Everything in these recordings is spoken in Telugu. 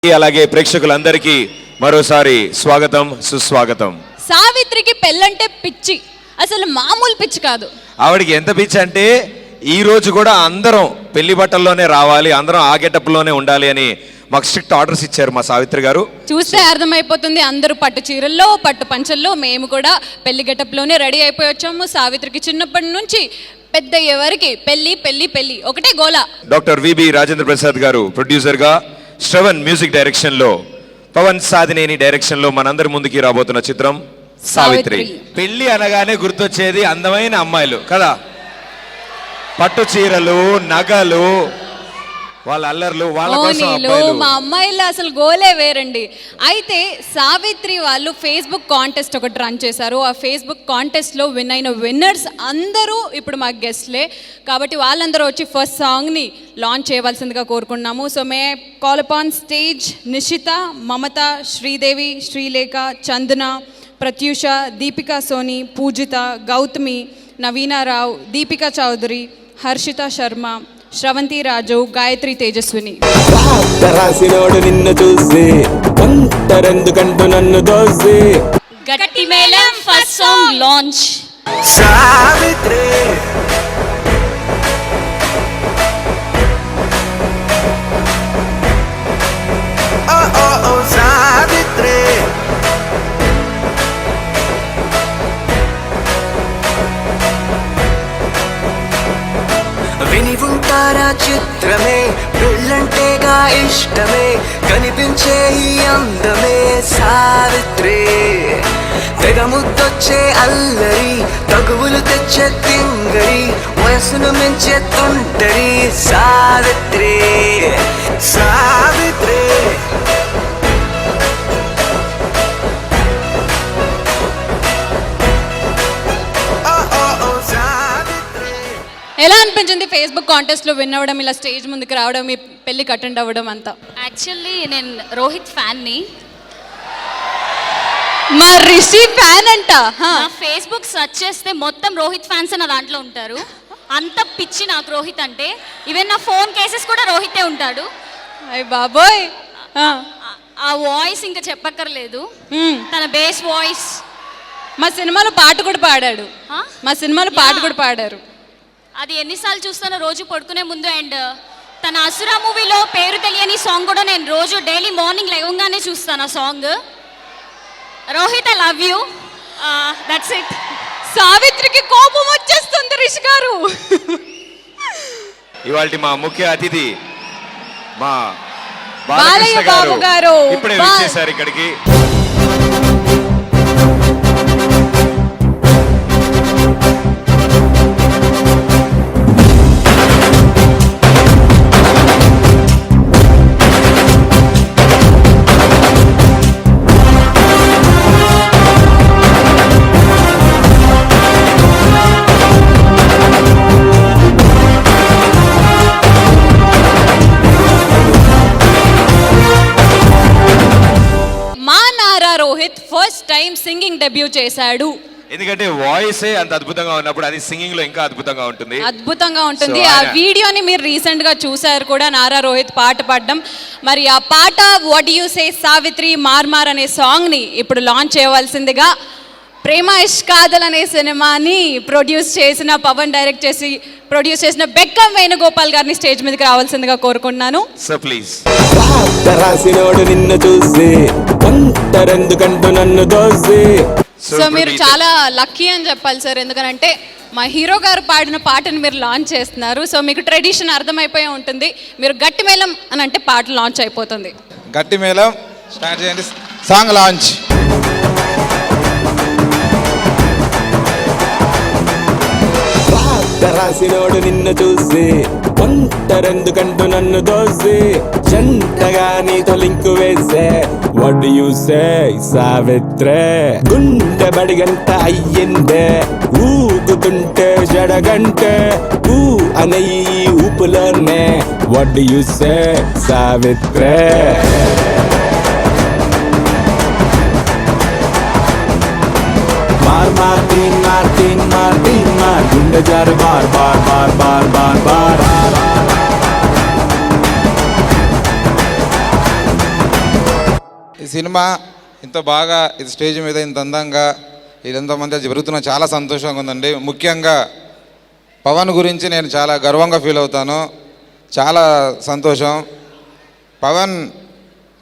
అలాగే ప్రేక్షకులందరికీ మరోసారి స్వాగతం సుస్వాగతం. సావిత్రికి పెళ్ళంటే పిచ్చి, అసలు మామూలు పిచ్చి కాదు. ఆవిడికి ఎంత పిచ్చి అంటే ఈ రోజు కూడా అందరం పెళ్లి బట్టల్లోనే రావాలి, అందరం ఆ గెటప్లోనే ఉండాలి అని మాకు స్ట్రిక్ట్ ఆర్డర్స్ ఇచ్చారు మా సావిత్రి గారు. చూస్తే అర్థమైపోతుంది, అందరూ పట్టు చీరల్లో పట్టు పంచల్లో, మేము కూడా పెళ్లి గెటప్లోనే రెడీ అయిపోయి వచ్చాము. సావిత్రికి చిన్నప్పటి నుంచి పెద్ద ఎవరికి పెళ్లి పెళ్లి పెళ్లి ఒకటే గోల. డాక్టర్ విబి రాజేంద్ర ప్రసాద్ గారు ప్రొడ్యూసర్గా, శ్రవణ్ మ్యూజిక్ డైరెక్షన్లో, పవన్ సాధినేని డైరెక్షన్లో మనందరి ముందుకి రాబోతున్న చిత్రం సావిత్రి. పెళ్లి అనగానే గుర్తొచ్చేది అందమైన అమ్మాయిలు కదా, పట్టు చీరలు, నగలు, వాళ్ళ అల్లర్లు, వాళ్ళ కోసం మా అమ్మాయిలు అసలు గోలే వేరండి. అయితే సావిత్రి వాళ్ళు ఫేస్బుక్ కాంటెస్ట్ ఒకటి రన్ చేశారు. ఆ ఫేస్బుక్ కాంటెస్ట్లో విన్ అయిన విన్నర్స్ అందరూ ఇప్పుడు మా గెస్ట్లే కాబట్టి వాళ్ళందరూ వచ్చి ఫస్ట్ సాంగ్ని లాంచ్ చేయవలసిందిగా కోరుకున్నాము. So may call upon stage Nishitha, Mamata, Sridevi, Sreelekha, Chandana, Pratyusha, Deepika Soni, Poojitha, Gautami, Naveena Rao, Deepika Chaudhary, Harshitha Sharma, Sravanthi Raju, Gayatri Tejaswini. రాసినోడు నిన్ను చూసి కొంతరెందుకంటూ నన్ను దోసి గట్టి మేళం first song launch. Savitri Savitri విని ఉంటారా చిత్రమే, పెళ్ళంటేగా ఇష్టమే, కనిపించే ఈ అందమే సావిత్రి. తెగ ముద్దొచ్చే అల్లరి, తగువులు తెచ్చే తింగరి, వయసును మించే తుంటరి సావిత్రి. సావిత్రి ఎలా అనిపించింది ఫేస్బుక్ కాంటెస్ట్లో విన్ అవ్వడం, ఇలా స్టేజ్ ముందుకు రావడం, మీ పెళ్ళికి అటెండ్ అవ్వడం అంతా? యాక్చువల్లీ నేను రోహిత్ ఫ్యాన్ని. మా రిషి ఫ్యాన్ అంట. నా ఫేస్బుక్ సెర్చ్ చేస్తే మొత్తం రోహిత్ ఫ్యాన్స్ నా దాంట్లో ఉంటారు. అంత పిచ్చి నాకు రోహిత్ అంటే. ఈవెన్ నా ఫోన్ కేసెస్ కూడా రోహితే ఉంటాడు. అయ్య బాబోయ్, ఆ వాయిస్ ఇంకా చెప్పక్కర్లేదు, తన బేస్ వాయిస్. మా సినిమాలో పాట కూడా పాడాడు. మా సినిమాలో పాట కూడా పాడారు. అది ఎన్నిసార్లు చూస్తానో రోజు పడుకునే ముందు. అండ్ తన అసురా మూవీలో పేరు తెలియని సాంగ్ కూడా నేను రోజు డైలీ మార్నింగ్ లేవగానే చూస్తాను ఆ song. Rohit, I love you. That's it. సావిత్రికి కోపం వచ్చేస్తుంది రిషి గారు. ఇవాల్టి మా ముఖ్య అతిథి మా బాలయ్య బాబు గారు ఇప్పుడే వచ్చేసారు ఇక్కడికి. ఫస్ట్ టైం సింగింగ్ డెబ్యూ చేశాడు. ఎందుకంటే వాయిసే అంత అద్భుతంగా ఉన్నప్పుడు అది సింగింగ్ లో ఇంకా అద్భుతంగా ఉంటుంది. ఆ వీడియోని మీరు రీసెంట్ గా చూసారు కూడా, నారా రోహిత్ పాట పాడడం. మరి ఆ పాట వాట్ యు సే సావిత్రి మార్మార్ అనే సాంగ్ ని ఇప్పుడు లాంచ్ చేయవలసిందిగా ప్రేమ ఇష్కాదల్ అనే సినిమాని పవన్ డైరెక్ట్ చేసి ప్రొడ్యూస్ చేసిన బెక్కం వేణుగోపాల్ గారిని స్టేజ్ మీదకి రావాల్సిందిగా కోరుకుంటున్నాను. Sir please. రాసినోడు నిన్ను చూసి కొంతరెందుకంటూ నన్ను దోసి. సో మీరు చాలా లక్కీ అని చెప్పాలి సార్, ఎందుకంటే మా హీరో గారు పాడిన పాటను మీరు లాంచ్ చేస్తున్నారు. సో మీకు ట్రెడిషన్ అర్థమైపోయి ఉంటుంది, మీరు గట్టి మేళం అని అంటే పాట లాంచ్ అయిపోతుంది. గట్టి మేళం స్టార్ట్ చేయండి, సాంగ్ లాంచ్. రాసినోడు నిన్ను చూసి కొంతరెందుకంటూ నన్ను దోసి, జంటగా నీతో లింకు వేసే వాట్ యు సే సావిత్రే. గుండె బడిగంట అయ్యిందే, ఊగుతుంటే జడగంటే, ఊ అనే ఈ ఊపులోనే వాట్ యు సే సావిత్రే. मार मार तीन मार तीन मार तीन मार गुंडे जार बार बार बार बार बार बार సినిమా ఇంత బాగా ఇది స్టేజ్ మీద ఇంత అందంగా ఇదంతమంది జరుగుతున్న చాలా సంతోషంగా ఉందండి. ముఖ్యంగా పవన్ గురించి నేను చాలా గర్వంగా ఫీల్ అవుతాను. చాలా సంతోషం. పవన్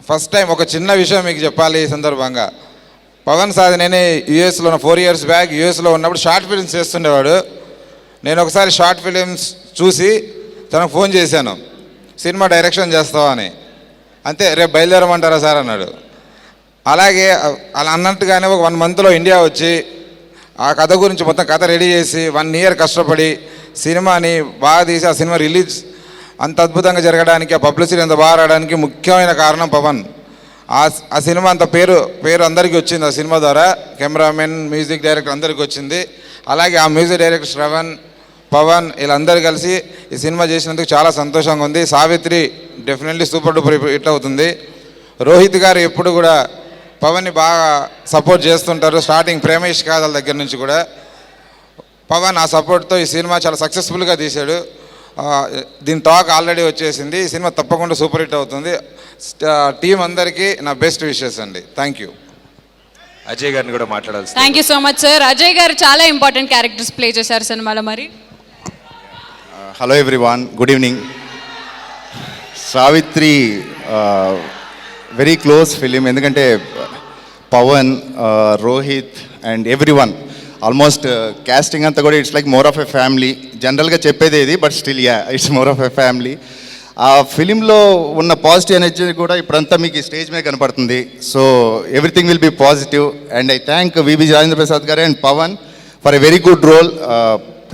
ఫస్ట్ టైం ఒక చిన్న విషయం మీకు చెప్పాలి ఈ సందర్భంగా. పవన్ సాధినేని యూఎస్లో 4 years బ్యాక్ యూఎస్లో ఉన్నప్పుడు షార్ట్ ఫిలిమ్స్ చేస్తుండేవాడు. నేను ఒకసారి షార్ట్ ఫిలిమ్స్ చూసి తనకు ఫోన్ చేశాను, సినిమా డైరెక్షన్ చేస్తావా అని. అంతే, రేపు బయలుదేరమంటారా సార్ అన్నాడు. అలాగే అలా అన్నట్టుగానే ఒక 1 monthలో ఇండియా వచ్చి ఆ కథ గురించి మొత్తం కథ రెడీ చేసి 1 year కష్టపడి సినిమాని బాగా తీసి ఆ సినిమా రిలీజ్ అంత అద్భుతంగా జరగడానికి, ఆ పబ్లిసిటీ అంత బాగా రావడానికి ముఖ్యమైన కారణం పవన్. ఆ సినిమా అంత పేరు అందరికీ వచ్చింది ఆ సినిమా ద్వారా. కెమెరామెన్, మ్యూజిక్ డైరెక్టర్ అందరికీ వచ్చింది. అలాగే ఆ మ్యూజిక్ డైరెక్టర్ శ్రవణ్, పవన్ వీళ్ళందరూ కలిసి ఈ సినిమా చేసినందుకు చాలా సంతోషంగా ఉంది. Savitri definitely super duper hit అవుతుంది. రోహిత్ గారు ఎప్పుడు కూడా పవన్ని బాగా సపోర్ట్ చేస్తుంటారు. స్టార్టింగ్ ప్రేమేష్ కాదల దగ్గర నుంచి కూడా పవన్ ఆ సపోర్ట్తో ఈ సినిమా చాలా సక్సెస్ఫుల్గా తీశాడు. దీని టాక్ ఆల్రెడీ వచ్చేసింది. ఈ సినిమా తప్పకుండా సూపర్ హిట్ అవుతుంది. టీం అందరికీ నా బెస్ట్ విషెస్ అండి. Thank you. అజయ్ గారిని కూడా మాట్లాడాల్సి. Thank you so much sir. Ajay garu చాలా ఇంపార్టెంట్ క్యారెక్టర్స్ ప్లే చేశారు సినిమాలో. మరి hello everyone, good evening. Savitri very close film. ఎందుకంటే Pavan, Rohit and everyone almost casting అంతా కూడా it's like more of a family. జనరల్గా చెప్పేది ఇది, but still it's more of a family. ఆ ఫిలింలో ఉన్న పాజిటివ్ ఎనర్జీ కూడా ఇప్పుడంతా మీకు స్టేజ్ మీద కనపడుతుంది. So everything will be positive. And I thank VB Rajendra Prasad garu and Pavan for a very good role.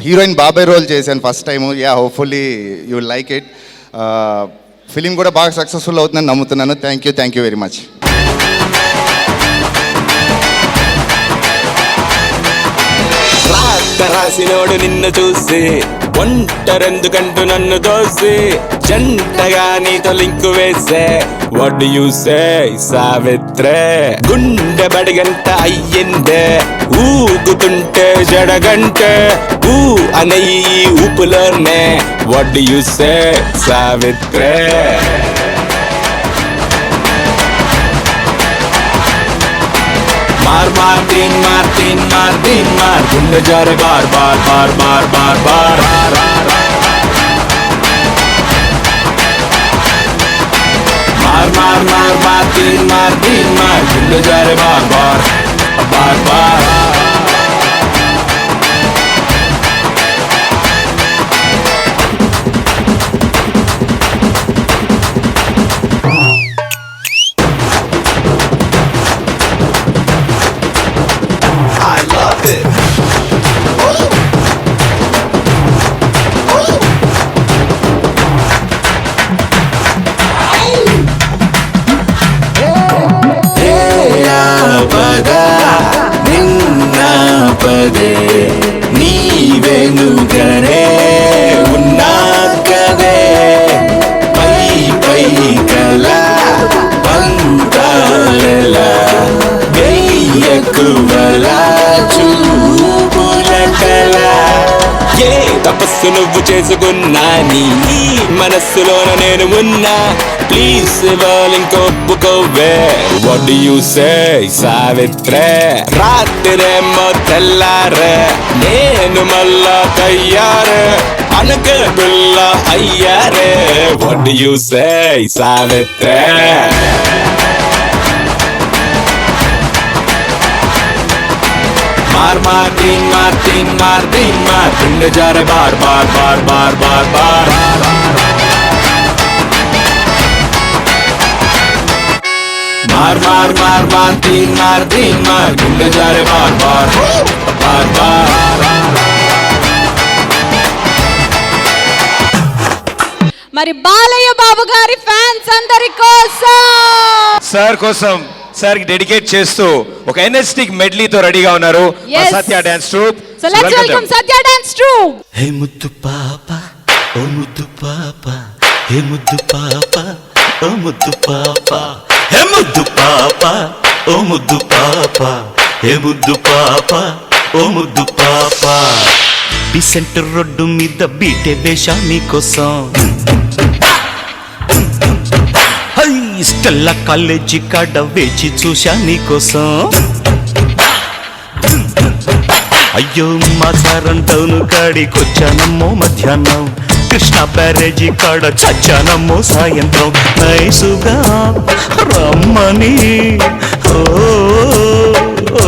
Heroine బాబాయ్ రోల్ చేశాను first time. Hopefully you will like it. Film కూడా బాగా సక్సెస్ఫుల్ అవుతుందని నమ్ముతున్నాను. Thank you very much. రాసినోడు నిన్ను చూసి ఒంటరెందుకంటూ నన్ను దోసి జంటగా నీతో లింకు వేసే వాట్ డు యు సే సావిత్రే. గుండె బడిగంట అయ్యిందే ఊగుతుంటే జడగంటే ఊ అనే ఈ ఊపులోనే వాట్ డు యు సే సావిత్రే. मार मार तीन मार तीन मार तीन मार गुंडे जा रे बार बार बार बार बार बार. मार मार मार मार तीन मार गुंडे जा रे बार बार बार बार. నీవెనుగనే ఉన్నా కదే పై పై కల పంతాల వెయ్యకువల చూపుల కల. ఏ తపస్సు నువ్వు చేసుకున్నా నీ మనస్సులోన నేను ఉన్నా. ప్లీజ్ ఇంకొప్పుకోవే వాట్ డు యు సే సావిత్రే. రాత్రేమో తెల్లారే నేను మళ్ళా తయ్యారే అనక పిల్ల అయ్యారే వాట్ డు యు సే సావిత్రే. मार मार तीन मार गुंडे जा रे बार बार बार बार बार बार. मार मार मार मार तीन मार गुंडे जा रे बार बार बार बार. మరి బాలయ్య బాబు గారి ఫ్యాన్స్ అందరి కోసం సార్ కోసం సార్ కి డెడికేట్ చేస్తూ ఒక ఎనర్జెటిక్ మెడ్లీతో రెడీగా ఉన్నారు Yes. Satya dance troupe. So let's welcome Satya dance troupe. Hey ముద్దు పాప ఓ ముద్దు పాప హే ముద్దు పాప ఓ ముద్దు పాప హే ముద్దు పాప ఓ ముద్దు పాప హే ముద్దు పాప ఓ ముద్దు పాప. బిసెంట్ రోడ్డు మీద బీటే వేషాని కోసం హై స్టెల్లా కాలేజీ కాడ వేచి చూశా నీకోసం అయ్యో మాసారం టౌన్ కాడికొచ్చానమ్మో మధ్యాహ్నం కృష్ణ బ్యారేజీ కాడ చచ్చానమ్మో సాయంత్రం నైసుగా రమ్మని ఓ ఓ,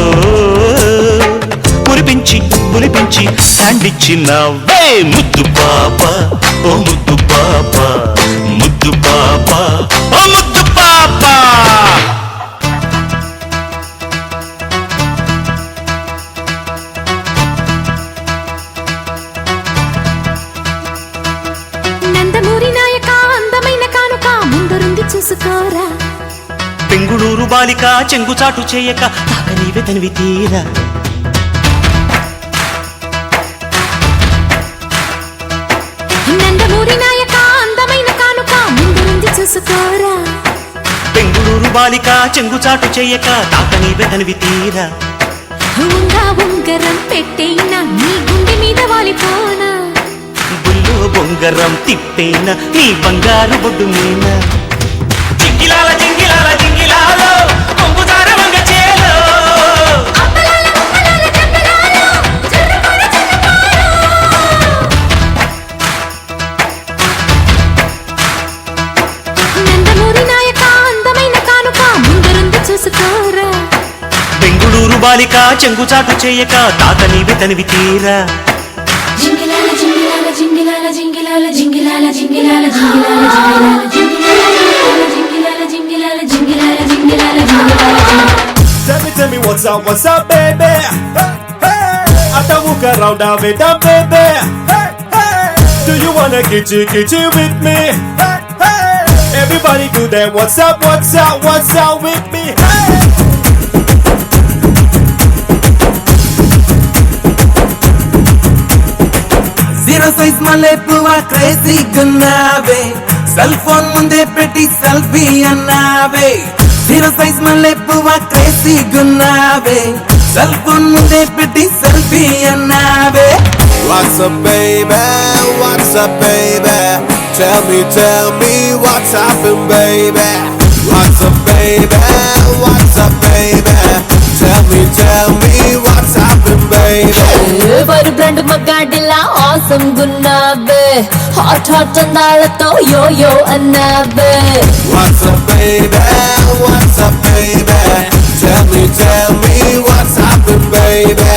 మురిపించి మురిపించి హ్యాండ్ ఇచ్చినవే ముద్దు పాప ఓ ముద్దు పాప ముద్దు పాప ఓ ముద్దు పాప నందమూరి నాయక అందమైన కానుక ముందరుంది చూసుకోరా బెంగుళూరు బాలిక చెంగుచాటు చేయక తాక నీవే తనివి తీరా నందమూరి నాయక అందమైన కానుక ముందరుంది చూసుకోరా బెంగుళూరు బాలిక చెంగుచాటు చేయక తాక నీవే తనివి తీరా ఉంగా ఉంగరం పెట్టేనా నీ గుండె మీద వాలిపోనా బుల్లో బొంగరం తిప్పేన నీ బంగారు బొడ్డు మీన జింగిలాల జింగిలాల జింగిలాలో కొంగుదార వంగ చేలో నందమూరి నాయక అందమైన కానుక ముందరుంది చూసుకోరా బెంగుళూరు బాలిక చెంగుచాటు చేయక తాత నీవే తనివి తీరా జింగిలాల జింగిలాల జింగిలాల జింగిలాల జింగిలాల జింగిలాల జింగిలాల జింగిలాల జింగిలాల జింగిలాల జింగిలాల జింగిలాల జింగిలాల Tell me what's up, baby. Hey, hey. Ata walk around with a baby. Hey, hey. Do you wanna kitty with me? Hey, hey. Everybody do that. What's up with me? Hey. Zero size మళ్ళీ పువ్వ క్రేజీ గున్నావే సెల్ ఫోన్ ముందే పెట్టి సెల్ఫీ అన్నావే జీరో సైజ్ మళ్ళీ పువ్వ క్రేజీ గున్నావే సెల్ ఫోన్ ముందే పెట్టి selfie అన్నావే What's up, baby? What's up, baby? Tell me what's happened, baby. What's up, baby? What's up, baby? Tell me what's happened, baby. ఎవరు బ్రాండ్ మగాడిలా ఆసం గున్నావే హాట్ హాట్ అందాలతో యో యో అన్నావే What's up, baby? What's up, baby? Tell me what's happened, baby.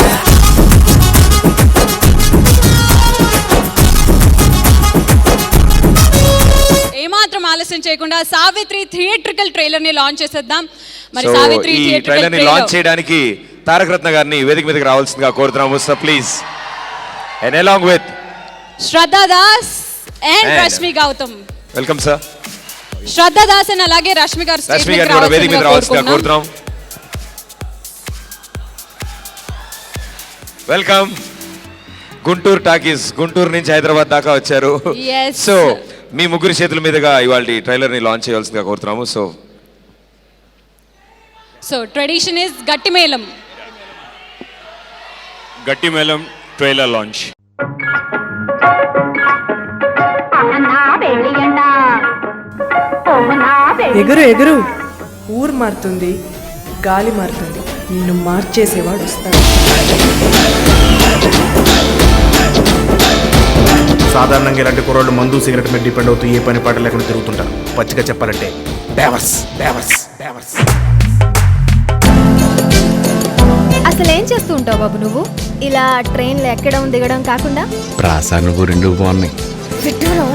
ఏమాత్రం ఆలస్యం చేయకుండా సావిత్రి థియేట్రికల్ ట్రైలర్ ని లాంచ్ చేసేద్దాం మరి సో సావిత్రి ఈ థియేట్రికల్ ట్రైలర్ ని లాంచ్ ట్రైలర్ చేయడానికి తారక రత్న గారిని వేదిక మీదకి రావాల్సిందిగా కోరుతున్నాము sir please and along with Shraddha Das and And- Rashmi Gautam welcome sir Shraddha Das and అలాగే రష్మి గారు స్టేజ్ రష్మి మీదకి గారిని కూడా వేదిక మీద రావాల్సిందిగా కోరుకుంటున్నాం. కోరుతున్నాం వెల్కమ్ గుంటూరు టాకీస్ గుంటూరు నుంచి హైదరాబాద్ దాకా వచ్చారు Yes. సో మీ ముగ్గురు చేతుల మీదుగా ఇవాళ ట్రైలర్ ని లాంచ్ చేయాల్సిందిగా కోరుతున్నాము సో సో ట్రెడిషన్ ఇస్ గట్టి మేళం గట్టి మేళం ట్రైలర్ లాంచ్ ఎగురు ఎగురు ఊరు మారుతుంది గాలి మారుతుంది నిన్ను మార్చేసేవాడు వస్తాడు సాధారణంగా ఇలాంటి కుర్రాళ్ళు మందు సిగరెట్ మీద డిపెండ్ అవుతూ ఏ పని పాట లేకుండా తిరుగుతుంటారు పచ్చిగా చెప్పాలంటే డైవర్స్ డైవర్స్ డైవర్స్ అసలు ఏం చేస్తూ ఉంటావు బాబు నువ్వు ఇలా ట్రైన్లో ఎక్కడం దిగడం కాకుండా ప్రాసానుకు రెండు బాగున్నాయి విడ్డూరం.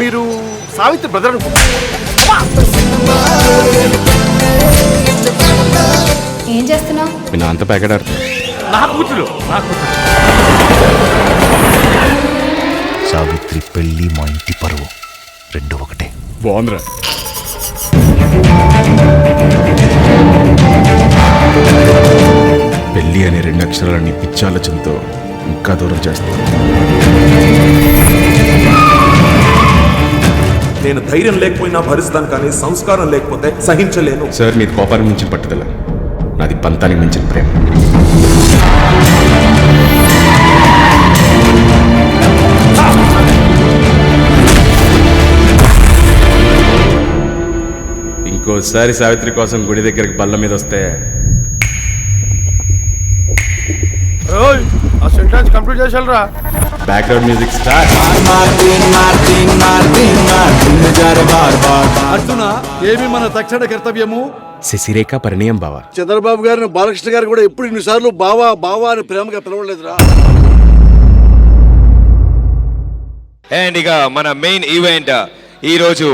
మీరు సావిత్రి బ్రదర్ ఏం చేస్తున్నావు నా అంత ప్యాకెట్ ఆడుతుంది నా కూతురు సావిత్రి పెళ్లి మా ఇంటి పరువు రెండు ఒకటే బాగుందిరా పెళ్ళి అనే రెండు అక్షరాలని పిచ్చాలోచనతో ఇంకా దూరం చేస్తాను నేను ధైర్యం లేకపోయినా భరిస్తాను కానీ సంస్కారం లేకపోతే సహించలేను సార్ మీది కోపానికి మించిన పట్టుదల నాది పంతానికి మించిన ప్రేమ ఇంకోసారి సావిత్రి కోసం గుడి దగ్గరికి బల్ల మీద వస్తే ఆ సెంటెన్స్ కంప్లీట్ చేసాలరా. Background music start. అర్జున ఏమి మన తక్షణ కర్తవ్యము? శశిరేఖ పరిణయం బావా. చంద్రబాబు గారిని బాలకృష్ణ గారు కూడా ఎప్పుడు ఇన్నిసార్లు బావా బావా అని ప్రేమగా పిలవలేదురా. అండ్ ఇక మన మెయిన్ ఈవెంట్ ఈరోజు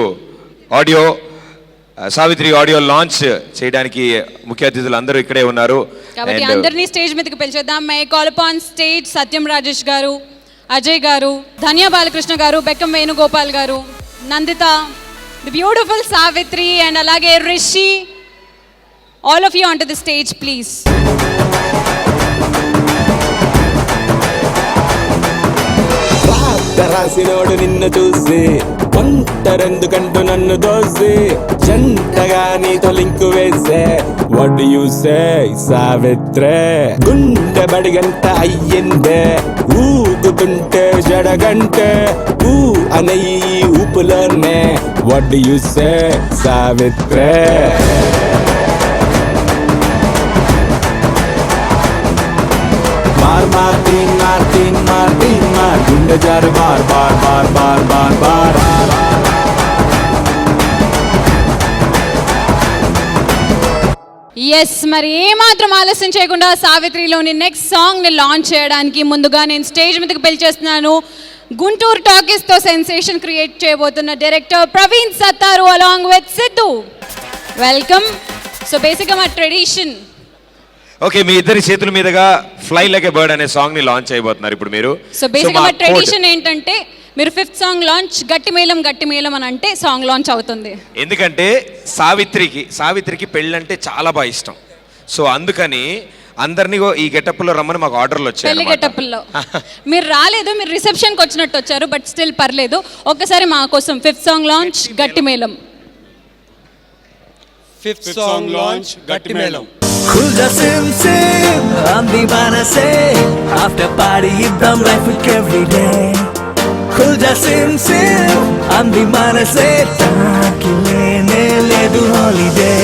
ఆడియో సావిత్రి ఆడియో లాంచ్ చేయడానికి ముఖ్య అతిథులు అందరూ ఇక్కడే ఉన్నారు. కాబట్టి అందరినీ స్టేజ్ మీదకి పిలిచేద్దాం. May call upon stage Satyam Rajesh garu, Ajay garu, Dhanya Balakrishna garu, Bekkam Venugopal garu, Nanditha, the beautiful Savitri and అలాగే Rishi. All of you on to the stage please. రాసినోడు నిన్ను చూసి ఒంటరెందుకంటూ నన్ను దోసి జంటగా నీతో లింకు వేసే వాట్ డు యు సే సావిత్రే. గుండె బడిగంట అయ్యిందే ఊగుతుంటే జడగంటే ఊ అనయ్యి ఊపులోనే వాట్ డు యు సే సావిత్రే. मार मार तीन मार तीन मार तीन मार गुंडे जार बार बार बार बार बार बार. ఎస్, మరి ఏమాత్రం ఆలస్యం చేయకుండా సావిత్రిలోని నెక్స్ట్ సాంగ్ని లాంచ్ చేయడానికి ముందుగా నేను స్టేజ్ మీదకి పిలిచేస్తున్నాను గుంటూరు టాకీస్తో సెన్సేషన్ క్రియేట్ చేయబోతున్న director Praveen Sattaru along with Siddhu. Welcome. So బేసిక్గా మా ట్రెడిషన్. ఓకే, మీ ఇద్దరి చేతుల మీదుగా ఫ్లై లైక్ ఎ బర్డ్ అనే సాంగ్ ని లాంచ్ చేయబోతున్నారు ఇప్పుడు మీరు. సో బేసిక్గా మా ట్రెడిషన్ ఏంటంటే మీరు ఫిఫ్త్ సాంగ్ లాంచ్ గట్టి మేళం అని అంటే సాంగ్ లాంచ్ అవుతుంది. ఎందుకంటే సావిత్రికి పెళ్ళంటే చాలా బాగా ఇష్టం. సో అందుకని అందరినీ ఈ గెటప్లో రమ్మని మాకు ఆర్డర్లు వచ్చాయి. పెళ్లి గెటప్లో మీరు రాలేదు, మీరు రిసెప్షన్కి వచ్చినట్టు వచ్చారు, బట్ స్టిల్ పర్లేదు. ఒక్కసారి మా కోసం ఫిఫ్త్ సాంగ్ లాంచ్ గట్టి మేళం. ఫిఫ్త్ సాంగ్ లాంచ్ గట్టి మేళం. खुल जा सिम सिम I'm दीवाना से after party इब्राम life with every day. खुल जा सिम सिम I'm दीवाना से ताकि लेने ले दू holiday.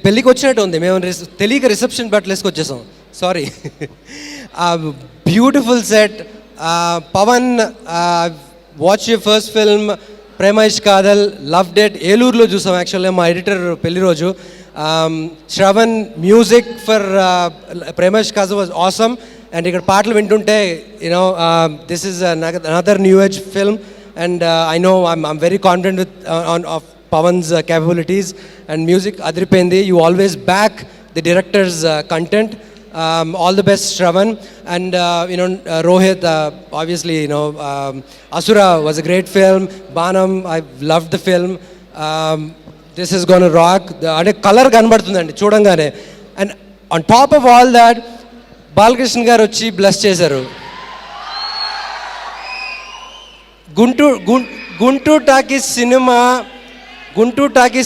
పెళ్ళికి వచ్చినట్టు ఉంది. మేము తెలియక రిసెప్షన్ బట్టలు వేసుకొచ్చేసాం. Sorry. Beautiful set. Pavan, watch your first film Prema Ishq Kaadhal, love debt ఏలూరులో చూసాం యాక్చువల్గా మా ఎడిటర్ పెళ్లి రోజు. Shravan music for Prema Ishq Kadhal was awesome. And ఇక్కడ పాటలు వింటుంటే you know this is another new age film and I know I'm very confident with of Pavan's capabilities and music adripendi. You always back the director's content. All the best, Shravan. And Rohit, obviously, Asura was a great film. Banam, I loved the film. This is going to rock. The color ganbadutundandi chudangane. And on top of all that, Balakrishna garu vachi bless chesaru. Guntur Talkies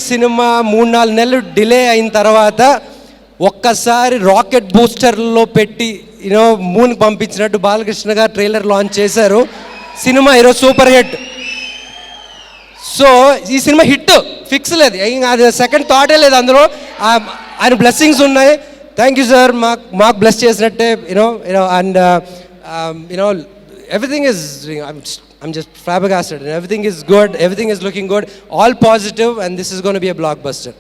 cinema 3-4 నెలలు డిలే అయిన తర్వాత ఒక్కసారి రాకెట్ బూస్టర్లో పెట్టి మూన్కి పంపించినట్టు బాలకృష్ణ గారు ట్రైలర్ లాంచ్ చేశారు. సినిమా ఈరోజు సూపర్ హిట్. సో ఈ సినిమా హిట్ ఫిక్స్ లేదు, అది సెకండ్ థాటే లేదు అందులో. ఆయన బ్లెస్సింగ్స్ ఉన్నాయి. థ్యాంక్ యూ సార్, మాకు బ్లెస్ చేసినట్టే. And everything is, I'm just flabbergasted and everything is good, everything is looking good, all positive, and this is going to be a blockbuster.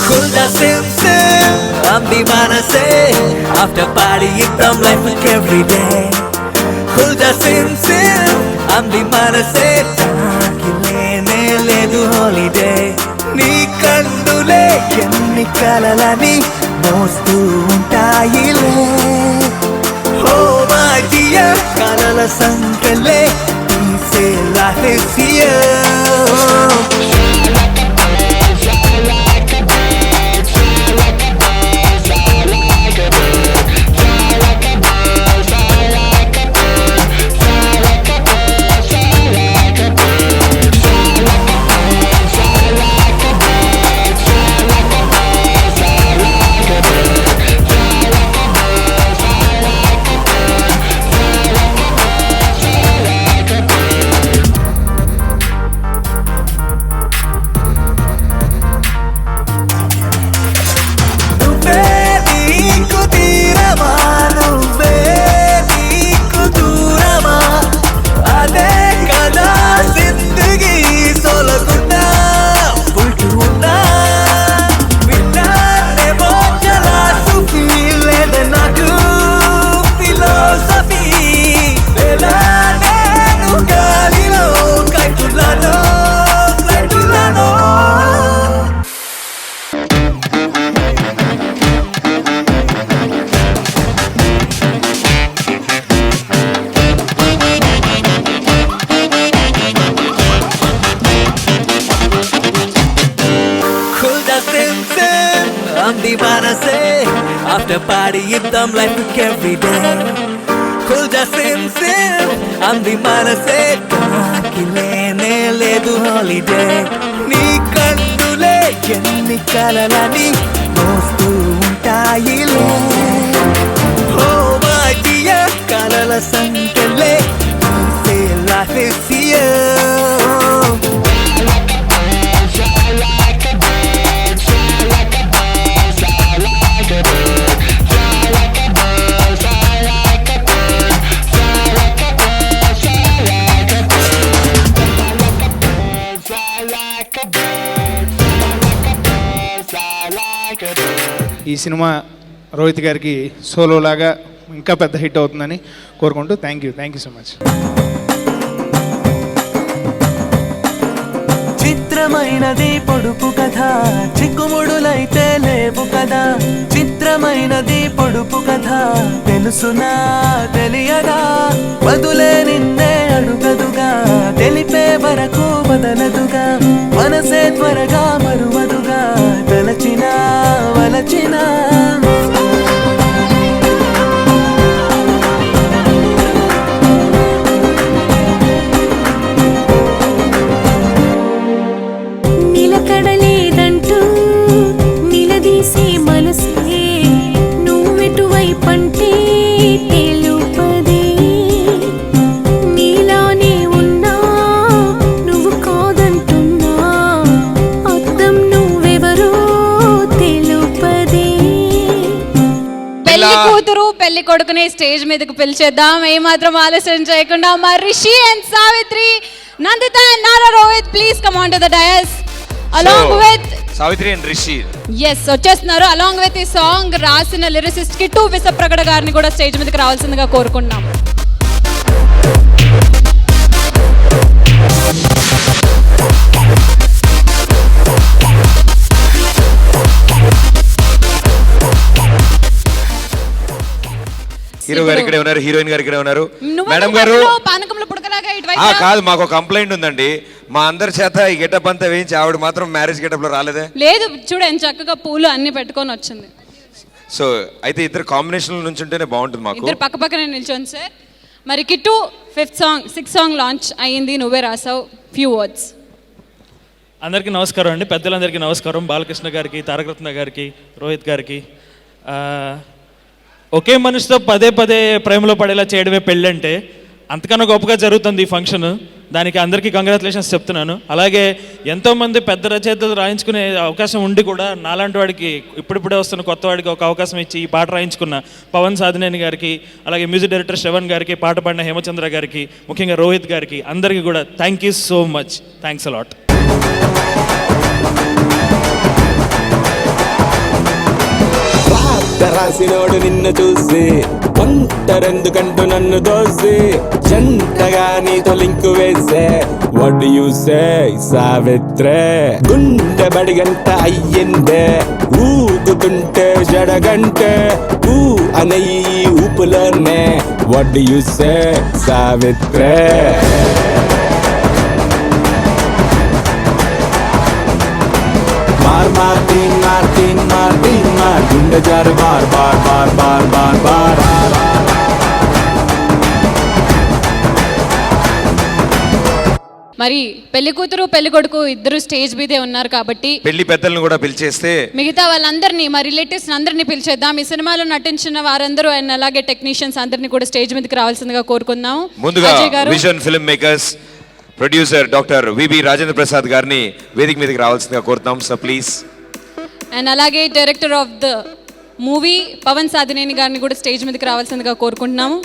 खुल जा सिम सिम I'm दीवाना से after party इब्राम life with every day. खुल जा सिम सिम I'm दीवाना से ताकि लेने ले दू holiday. నీ కందులే ఎన్ని కలలని మోస్తూ ఉంటాయిలే. Oh my dear, కలల సంకలే తీసే రహస్యం After party, you dumb like we every day. Cool just sim. I'm the manase. Kilene ledu holiday. Ni kandule yenni kalalani mostu untayile. Oh my dear, kalala sankale say life is here. ఈ సినిమా రోహిత్ గారికి సోలో లాగా ఇంకా పెద్ద హిట్ అవుతుందని కోరుకుంటూ థ్యాంక్ యూ సో మచ్. చిత్రమైనది పొడుపు కథ చిక్కుముడులైతే లేవు కదా చిత్రమైనది పొడుపు కథ తెలుసునా తెలియదా వదులే నిన్నే అడుగదుగా తెలిపే వరకు వదలదుగా మనసే త్వరగా మరువదుగా తలచినా వలచినా నిలకడలేదంటూ నిలదీసే మనసే నువ్వెటువైపంటే తెలుపదే నీలానే ఉన్నా నువ్వు కాదంటున్నా అర్థం నువ్వెవరో తెలుపదే. పెళ్లి కూతురు పెళ్లి కొడుకుని స్టేజ్ మీదకి పిలిచేద్దాం. ఏమాత్రం ఆలస్యం చేయకుండా మా Rishi and Savitri, Nandita and Nara Rohit, please come on to the dais along with Savitri and Rishi. yes వచ్చేస్తున్నారు. along with ఈ సాంగ్ రాసిన లిరిసిస్ట్ కిట్టు విసప్రగడ గారిని కూడా స్టేజ్ మీదకి రావాల్సిందిగా కోరుకుంటున్నాం. హీరో గారు ఇక్కడే ఉన్నారు, హీరోయిన్ గారు ఇక్కడే ఉన్నారు. మేడం గారు పానకంలో పుడకలాగా ఇటువైపు కాదు, మాకు కంప్లైంట్ ఉందండి. మా అందరి చేత ఈ గెటప్ అంతా వేయించి ఆవిడ మాత్రం మ్యారేజ్ గెటప్ లో రాలేదే. లేదు చూడండి, చక్కగా పూలు అన్ని పెట్టుకొని వచ్చింది. సో అయితే ఇద్దరు కాంబినేషన్ నుంచి ఉంటేనే బాగుంటుంది మాకు. ఇద్దరు పక్క పక్కనే నిల్చోండి సార్. మరి కిట్టు 6th సాంగ్ లాంచ్ అయ్యింది, నువ్వే రాసావు, ఫ్యూ వర్డ్స్. అందరికీ నమస్కారం అండి, పెద్దలందరికీ నమస్కారం. బాలకృష్ణ గారికి, తారకరత్న గారికి, రోహిత్ గారికి. ఒకే మనిషితో పదే పదే ప్రేమలో పడేలా చేయడమే పెళ్ళంటే, అంతకన్నా గొప్పగా జరుగుతుంది ఈ ఫంక్షన్. దానికి అందరికీ కంగ్రాచులేషన్స్ చెప్తున్నాను. అలాగే ఎంతోమంది పెద్ద రచయితలు రాయించుకునే అవకాశం ఉండి కూడా నాలాంటి వాడికి ఇప్పుడిప్పుడే వస్తున్న కొత్త వాడికి ఒక అవకాశం ఇచ్చి ఈ పాట రాయించుకున్న పవన్ సాధినేని గారికి, అలాగే మ్యూజిక్ డైరెక్టర్ శ్రవణ్ గారికి, పాట పాడిన హేమచంద్ర గారికి, ముఖ్యంగా రోహిత్ గారికి, అందరికీ కూడా thank you so much. Thanks a lot. రాసినోడు నిన్ను చూసి ఒంటరెందుకంటూ నన్ను దోసి జంటగా నీతో లింకు వేసే వాట్ యు సే సావిత్రే గుండె బడిగంట అయ్యిందే ఊగుతుంటే జడగంటే అనే ఈ ఊపులోనే what do you say Savitri మార్ మార్ తీన్ మార్ తీన్ మార్ తీన్ మార్ గుండె జారు బార్ బార్ బార్ బార్ బార్ బార్ మరి పెళ్లి కూతురు పెళ్లి కొడుకు ఇద్దరు స్టేజ్ మీదే ఉన్నారు కాబట్టి పెళ్లి పెద్దలను కూడా పిలిచేస్తే మిగతా వాళ్ళందరినీ మా రిలేటివ్స్ అందరినీ పిలిచేద్దాం. ఈ సినిమాలో నటించిన వారందరూ అండ్ అలాగే టెక్నీషియన్స్ అందరినీ కూడా స్టేజ్ మీదకి రావాల్సిందిగా కోరుకుందాం. ముందుగా Ajay garu, vision film makers producer doctor VB Rajendra Prasad గారిని వేదిక మీదకి రావాల్సిందిగా కోరుతాం సార్ ప్లీజ్. అండ్ అలాగే director of the movie Pavan Sadhineni గారిని కూడా స్టేజ్ మీదకి రావాల్సిందిగా కోరుకుంటున్నాము.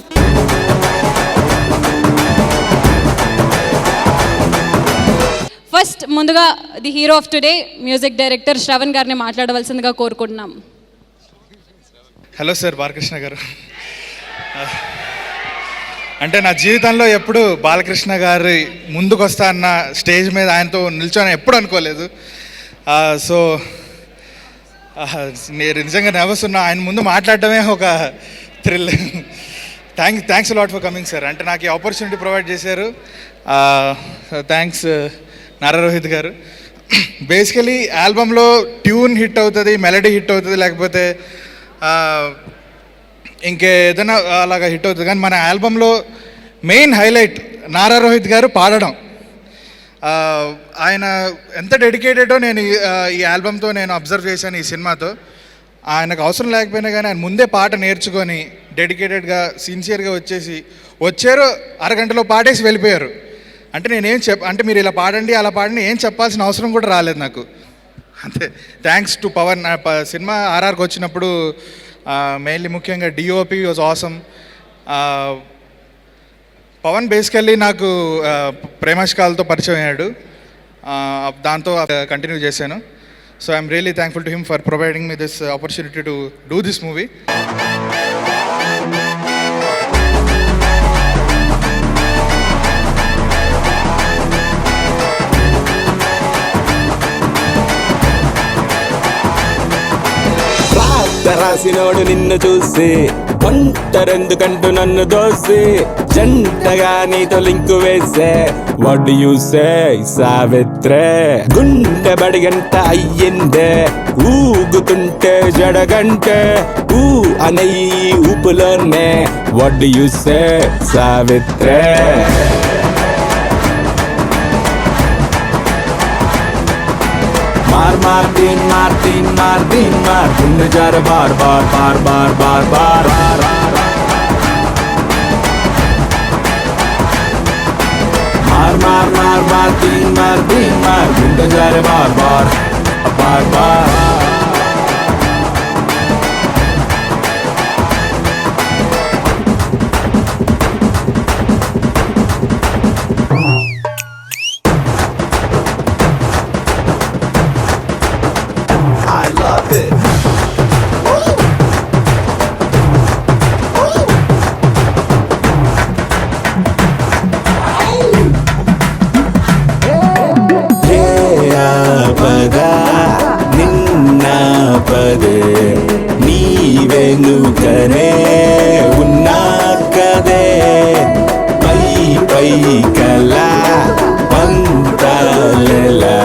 ఫస్ట్ ముందుగా the hero of today music director Shravan గారిని మాట్లాడవలసిందిగా కోరుకుంటున్నాం. హలో సార్ బాలకృష్ణ గారు. అంటే నా జీవితంలో ఎప్పుడు బాలకృష్ణ గారి ముందుకు వస్తా అన్న స్టేజ్ మీద ఆయనతో నిల్చొని ఎప్పుడు అనుకోలేదు. సో నేను నిజంగా నర్వస్ ఉన్నా. ఆయన ముందు మాట్లాడటమే ఒక thrill. Thanks lot for coming sir. అంటే నాకు ఈ ఆపర్చునిటీ ప్రొవైడ్ చేశారు. థ్యాంక్స్ నారా రోహిత్ గారు. బేసికలీ ఆల్బంలో ట్యూన్ హిట్ అవుతుంది, మెలడీ హిట్ అవుతుంది, లేకపోతే ఇంకేదైనా అలాగా హిట్ అవుతుంది. కానీ మన ఆల్బంలో మెయిన్ హైలైట్ నారా రోహిత్ గారు పాడడం. ఆయన ఎంత డెడికేటెడో నేను ఈ ఆల్బంతో నేను అబ్జర్వ్ చేశాను. ఈ సినిమాతో ఆయనకు అవసరం లేకపోయినా కానీ ఆయన ముందే పాట నేర్చుకొని డెడికేటెడ్గా సిన్సియర్గా వచ్చారు. అరగంటలో పాడేసి వెళ్ళిపోయారు. అంటే నేనేం అంటే మీరు ఇలా పాడండి అలా పాడండి ఏం చెప్పాల్సిన అవసరం కూడా రాలేదు నాకు. అంతే. Thanks to Pavan. సినిమా ఆర్ఆర్కి వచ్చినప్పుడు మెయిన్లీ ముఖ్యంగా DOP was awesome. Pavan basically నాకు ప్రేమాష్కాలతో పరిచయం అయ్యాడు. దాంతో కంటిన్యూ చేశాను. So I'm really thankful to him for providing me this opportunity to do this movie. రాసినోడు నిన్ను చూసి ఒంటరెందుకంటూ నన్ను దోసి జంటగా నీతో లింకు వేసే what do you say Savitri గుండె బడిగంట అయ్యిందే ఊగుతుంటే జడగంటే ఊ అనే ఈ ఊపులోనే what do you say Savitri मार मार तीन मार तीन मार तीन मार गुंडे जार बार बार बार बार बार बार मार मार मार मार तीन मार गुंडे जार बार बार बार बार నీవెనుకనే ఉన్నా కదే పై పై కల పంతాలెలా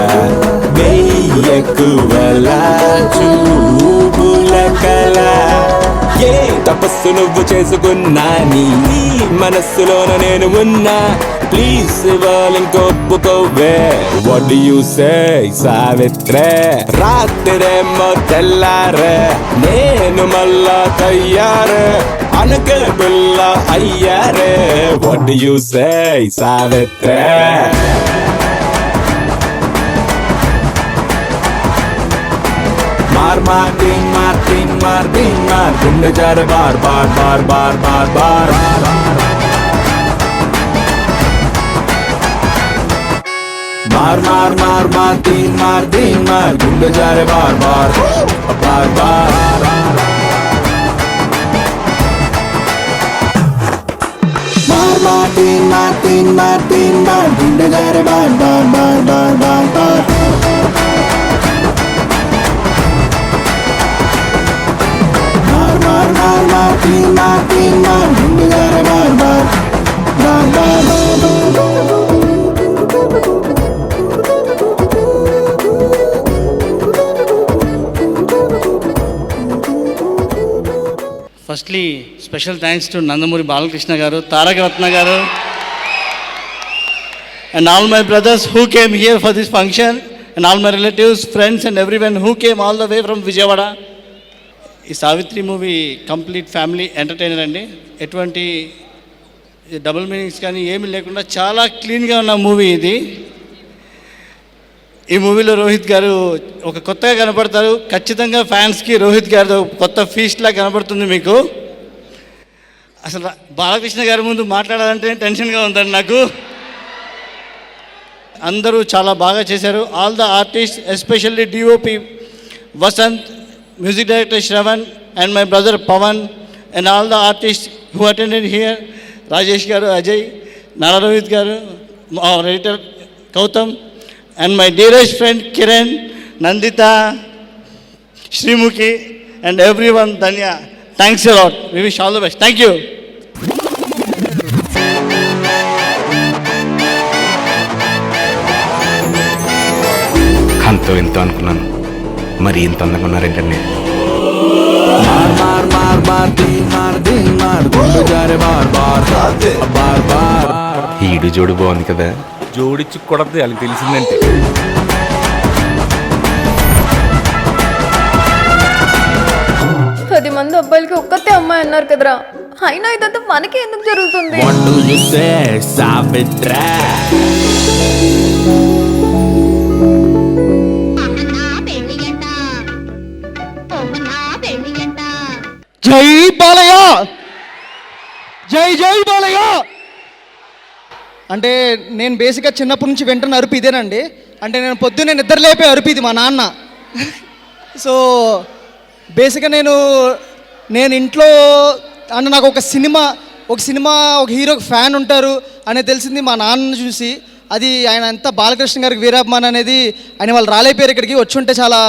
వెయ్యకువల చూపుల కల ఏ తపస్సు నువ్వు చేసుకున్నా నీ మనస్సులోన నేను ఉన్నా ప్లీజ్ ఇంకొప్పుకోవే what do you say Savitri రాత్రిరేమో తెల్లారే నేను మళ్ళా తయ్యారే అనక పిల్ల అయ్యారే what do you say Savitri मार मार तीन मार तीन मार तीन मार गुंडे जार बार बार बार बार बार बार मार मार मार मार तीन मार गुंडे जार बार बार बार बार मार मार तीन मार गुंडे जार बार बार बार बार बार बार मार मार मार firstly special thanks to Nandamuri Balakrishna గారు, తారక రత్న గారు, and all my brothers who came here for this function, and all my relatives, friends and everyone who came all the way from Vijayawada. ఈ Savitri movie complete family entertainer అండి. ఎటువంటి డబుల్ మీనింగ్స్ కానీ ఏమీ లేకుండా చాలా క్లీన్గా ఉన్న మూవీ ఇది. ఈ మూవీలో రోహిత్ గారు ఒక కొత్తగా కనపడతారు. ఖచ్చితంగా ఫ్యాన్స్కి రోహిత్ గారు కొత్త ఫీస్ట్లా కనపడుతుంది మీకు. అసలు బాలకృష్ణ గారి ముందు మాట్లాడాలంటే టెన్షన్గా ఉందండి నాకు. అందరూ చాలా బాగా చేశారు. All the artist, especially DOP Vasant, music director Shravan and my brother Pavan and all the artist who attended here, Rajesh garu, Ajay, Nara Rohit garu, మా editor Gautam and my dearest friend Kiran, Nandita, Srimukhi and everyone, Danya. Thanks a lot. We wish all the best. Thank you. అంతో ఇంతో అనుకున్నాను, మరి ఇంత అందంగా ఉన్నారేంటండి. ఈడు జోడు బాగుంది కదా, జోడిచ్చి కొడద్దు వాళ్ళకి తెలిసిందంటే. పది మంది అబ్బాయిలకి ఒక్కతే అమ్మాయి అన్నారు కదరా, అయినా ఇదంతా మనకి ఎందుకు జరుగుతుంది? జై బాలయ్య, జై జై బాలయ్య. అంటే నేను బేసిక్గా చిన్నప్పటి నుంచి వింటున్న అరుపు ఇదేనండి. అంటే నేను పొద్దున్నే నిద్ర లేపే అరుపు ఇది మా నాన్న. సో బేసిక్గా నేను ఇంట్లో అంటే నాకు ఒక సినిమా ఒక హీరోకి ఫ్యాన్ ఉంటారు అనేది తెలిసింది మా నాన్నని చూసి. అది ఆయన ఎంత బాలకృష్ణ గారికి వీరాభిమాన్ అనేది, ఆయన వాళ్ళు రాలేపోయారు ఇక్కడికి, వచ్చి ఉంటే చాలా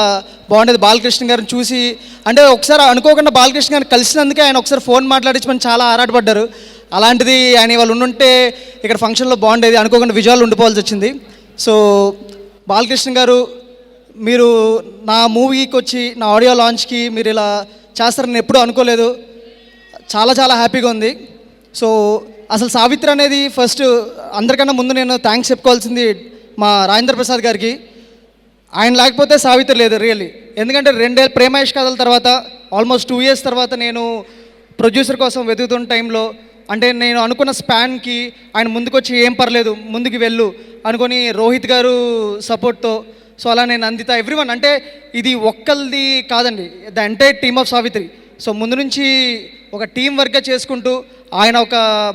బాగుండేది బాలకృష్ణ గారిని చూసి. అంటే ఒకసారి అనుకోకుండా బాలకృష్ణ గారిని కలిసినందుకే ఆయన ఒకసారి ఫోన్ మాట్లాడించమని చాలా ఆరాటపడ్డారు. అలాంటిది ఆయన వాళ్ళు ఉండుంటే ఇక్కడ ఫంక్షన్లో బాగుండేది, అనుకోకుండా విజయాలు ఉండిపోవాల్సి వచ్చింది. సో బాలకృష్ణ గారు, మీరు నా మూవీకి వచ్చి నా ఆడియో లాంచ్కి మీరు ఇలా చేస్తారని ఎప్పుడూ అనుకోలేదు. చాలా చాలా హ్యాపీగా ఉంది. సో అసలు సావిత్రి అనేది ఫస్ట్ అందరికన్నా ముందు నేను థ్యాంక్స్ చెప్పుకోవాల్సింది మా రాజేంద్ర ప్రసాద్ గారికి. ఆయన లేకపోతే సావిత్రి లేదు రియల్లీ. ఎందుకంటే 2 ప్రేమేష్ కథల తర్వాత ఆల్మోస్ట్ 2 years తర్వాత నేను ప్రొడ్యూసర్ కోసం వెతుకుతున్న టైంలో, అంటే నేను అనుకున్న స్పాన్కి ఆయన ముందుకొచ్చి ఏం పర్లేదు ముందుకు వెళ్ళు అనుకొని రోహిత్ గారు సపోర్ట్తో, సో అలా నేను నందిత ఎవ్రీవన్, అంటే ఇది ఒక్కరిది కాదండి, the entire team of Savitri. So ముందు నుంచి ఒక టీం వర్క్గా చేసుకుంటూ ఆయన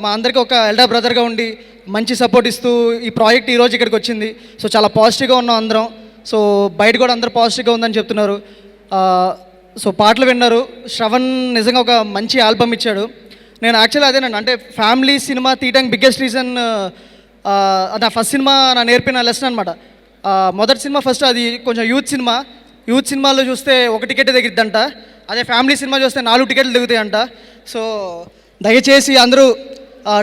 మా అందరికీ ఒక ఎల్డర్ బ్రదర్గా ఉండి మంచి సపోర్ట్ ఇస్తూ ఈ ప్రాజెక్ట్ ఈరోజు ఇక్కడికి వచ్చింది. సో చాలా పాజిటివ్గా ఉన్నాం అందరం. సో బయట కూడా అందరూ పాజిటివ్గా ఉందని చెప్తున్నారు. సో పాటలు విన్నారు. శ్రవణ్ నిజంగా ఒక మంచి ఆల్బమ్ ఇచ్చాడు. నేను యాక్చువల్లీ అదేనండి, అంటే ఫ్యామిలీ సినిమా తీయడానికి బిగ్గెస్ట్ రీజన్ నా ఫస్ట్ సినిమా నా నేర్పిన లెసన్ అనమాట. మొదటి సినిమా ఫస్ట్ అది కొంచెం యూత్ సినిమాలో చూస్తే 1 టికెట్ దిగిద్దంట, అదే ఫ్యామిలీ సినిమా చూస్తే 4 టికెట్లు దిగుతాయంట. సో దయచేసి అందరూ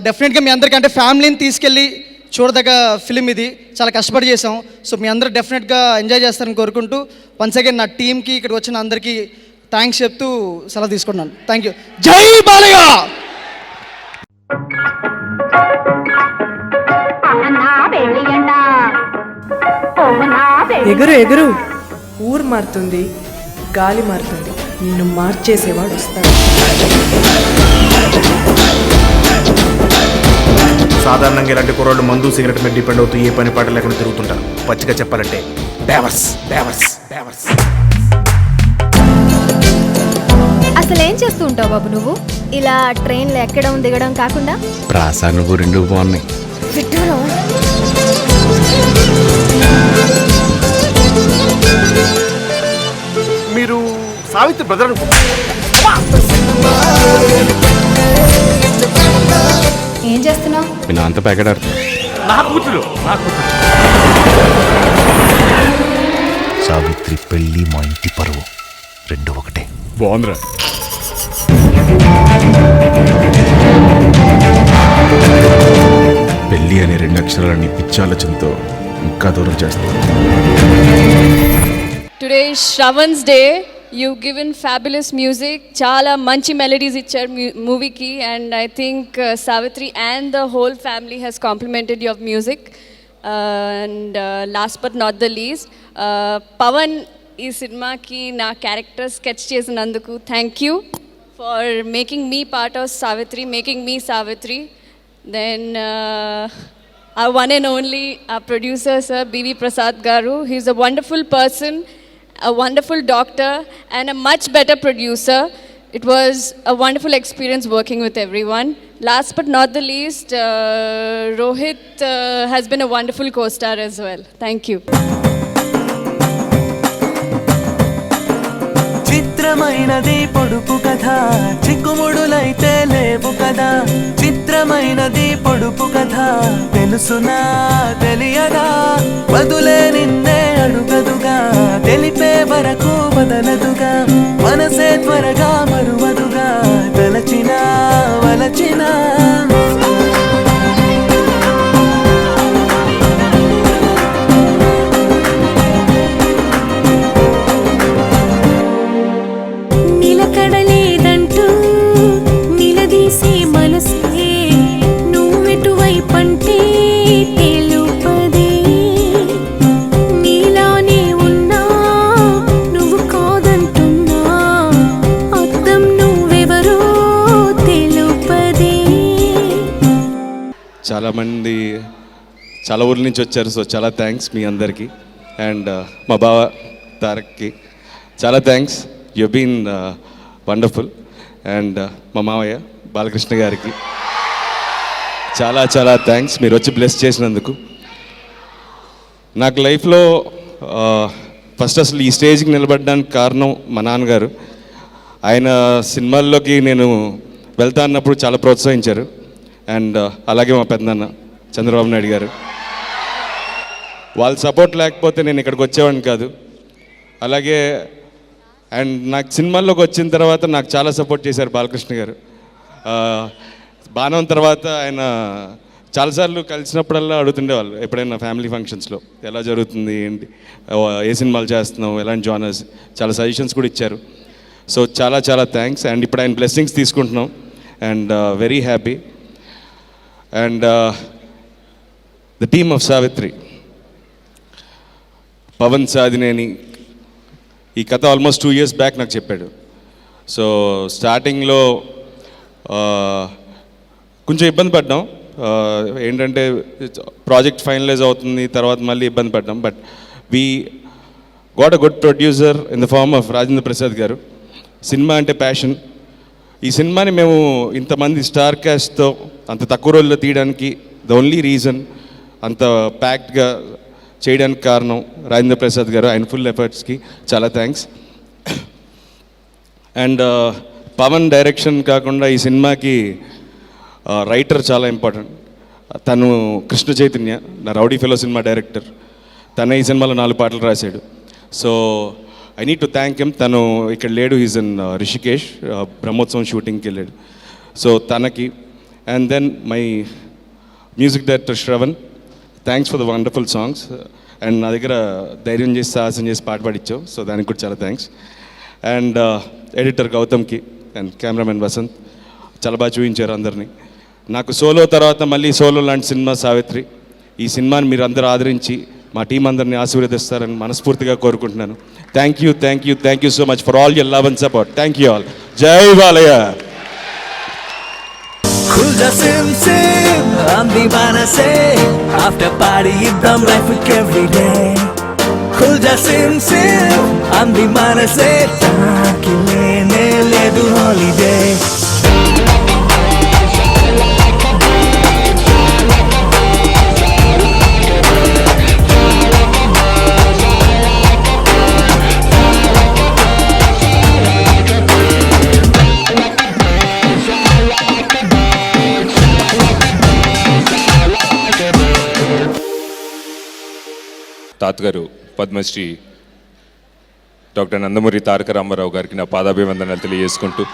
డెఫినెట్గా మీ అందరికీ, అంటే ఫ్యామిలీని తీసుకెళ్ళి చూడదగ్గ ఫిలిం ఇది, చాలా కష్టపడి చేసాం. సో మీ అందరూ డెఫినెట్గా ఎంజాయ్ చేస్తారని కోరుకుంటూ వన్స్ అగైన్ నా టీంకి ఇక్కడికి వచ్చిన అందరికీ థ్యాంక్స్ చెప్తూ సెలవు తీసుకుంటున్నాను. Thank you. జై బాలయ్య. ఎగురు ఎగురు, ఊరు మారుతుంది, గాలి మారుతుంది, నిన్ను మార్చేసేవాడు వస్తాడు. సాధారణంగా ఇలాంటి కుర్రాళ్ళు మందు సిగరెట్ మీద డిపెండ్ అవుతూ ఏ పని పాట లేకుండా తిరుగుతుంటారు. పచ్చిగా చెప్పాలంటే డైవర్స్ డైవర్స్ డైవర్స్. అసలు ఏం చేస్తూ ఉంటావు బాబు నువ్వు? ఇలా ట్రైన్లో ఎక్కడం దిగడం కాకుండా? ప్రాస నువ్వు 2 బాగున్నాయి. మీరు సావిత్రి బ్రదర్ ఏం చేస్తున్నావు? మీ నాన్నతో ప్యాకెట్ ఆడుతుంది. నా కూతురు సావిత్రి పెళ్ళి మా ఇంటి పరువు 2 ఒకటే. బాగుందిరా. పెళ్ళి అనే 2 అక్షరాలని పిచ్చాలోచనతో ఇంకా దూరం చేస్తాను. Today Shravan's day. You've given fabulous music. Chala manchi melodies ichar movie and I think Savitri and the whole family has complimented your music. And last but not the least, Pavan ee cinema ki na character sketch chesinanduku thank you for making me part of Savitri, making me Savitri. Then our one and only our producer sir B.V. Prasad garu, he's a wonderful person, a wonderful doctor and a much better producer. It was a wonderful experience working with everyone. Last but not the least, Rohit has been a wonderful co-star as well. Thank you. చిత్రమైనది పొడుపు కథ చిక్కుముడులైతే లేవు కదా చిత్రమైనది పొడుపు కథ తెలుసునా తెలియదా వదులే నిన్నే అడుగదుగా తెలిపే వరకు వదలదుగా మనసే త్వరగా మరువదుగా తలచినా వలచినా నిలకడలేదంటూ నిలదీసి మనసే నువ్వెటువైపంటే తెలుపదే నీలానే ఉన్నా నువ్వు కాదంటున్నా అర్థం నువ్వెవరో తెలుపదే. చాలామంది చాలా ఊర్ల నుంచి వచ్చారు, సో చాలా థ్యాంక్స్ మీ అందరికీ. అండ్ మా బావ తారక్కి చాలా thanks, you been wonderful. And మా మావయ్య బాలకృష్ణ గారికి చాలా చాలా థ్యాంక్స్, మీరు వచ్చి బ్లెస్ చేసినందుకు. నాకు లైఫ్లో ఫస్ట్ అసలు ఈ స్టేజ్కి నిలబడడానికి కారణం మా నాన్నగారు. ఆయన సినిమాల్లోకి నేను వెళ్తా అన్నప్పుడు చాలా ప్రోత్సహించారు. అండ్ అలాగే మా పెద్దనాన్న చంద్రబాబు నాయుడు గారు, వాళ్ళ సపోర్ట్ లేకపోతే నేను ఇక్కడికి వచ్చేవాడిని కాదు. అలాగే అండ్ నాకు సినిమాల్లోకి వచ్చిన తర్వాత నాకు చాలా సపోర్ట్ చేశారు బాలకృష్ణ గారు. బాణం తర్వాత ఆయన చాలాసార్లు కలిసినప్పుడల్లా అడుగుతుండేవాళ్ళు, ఎప్పుడైనా ఫ్యామిలీ ఫంక్షన్స్లో ఎలా జరుగుతుంది ఏంటి, ఏ సినిమాలు చేస్తున్నావు, ఎలాంటి జానర్స్, చాలా సజెషన్స్ కూడా ఇచ్చారు. సో చాలా చాలా థ్యాంక్స్. అండ్ ఇప్పుడు ఆయన బ్లెస్సింగ్స్ తీసుకుంటున్నాం and very happy. And the team of Savitri, Pavan Sadhineni ఈ కథ ఆల్మోస్ట్ 2 years బ్యాక్ నాకు చెప్పాడు. సో స్టార్టింగ్లో కొంచెం ఇబ్బంది పడ్డాం, ఏంటంటే ప్రాజెక్ట్ ఫైనలైజ్ అవుతుంది, తర్వాత మళ్ళీ ఇబ్బంది పడ్డాం. But we got a good producer in the form of Rajendra Prasad garu. సినిమా అంటే ప్యాషన్. ఈ సినిమాని మేము ఇంతమంది స్టార్ క్యాస్ట్తో అంత తక్కువ రోజుల్లో తీయడానికి ద ఓన్లీ రీజన్, అంత ప్యాక్డ్గా చేయడానికి కారణం రాజేంద్ర ప్రసాద్ గారు. ఆయన ఫుల్ ఎఫర్ట్స్కి చాలా థ్యాంక్స్. అండ్ పవన్ డైరెక్షన్ కాకుండా ఈ సినిమాకి రైటర్ చాలా ఇంపార్టెంట్. తను కృష్ణ చైతన్య, నా రౌడీ ఫెలో సినిమా డైరెక్టర్. తన ఈ సినిమాలో 4 పాటలు రాశాడు. So I need to thank him. తను ఇక్కడ లేడు, ఈజ్ ఇన్ రిషికేష్, బ్రహ్మోత్సవం షూటింగ్కి వెళ్ళాడు. సో తనకి. And then my music director Shravan, thanks for the wonderful songs. And నా దగ్గర ధైర్యం చేసి సాహసం చేసి పాట పాడిచ్చావు, సో దానికి కూడా చాలా థ్యాంక్స్. అండ్ ఎడిటర్ గౌతమ్కి అండ్ కెమెరామెన్ వసంత్ చాలా బాగా చూపించారు అందరినీ. నాకు సోలో తర్వాత మళ్ళీ సోలో లాంటి సినిమా సావిత్రి. ఈ సినిమాని మీరు అందరూ ఆదరించి మా టీం అందరినీ ఆశీర్వదిస్తారని మనస్ఫూర్తిగా కోరుకుంటున్నాను. Thank you, thank you, thank you so much for all your love and support. Thank you all. జై Balayya. Khulja sim sim, andi manase. After party, iddam life every day. Khulja sim sim, andi manase. Taaki lene ledu holiday. తాతగారు పద్మశ్రీ డాక్టర్ నందమూరి తారక రామారావు గారికి నా పాదాభివందనాలు తెలియజేసుకుంటూ,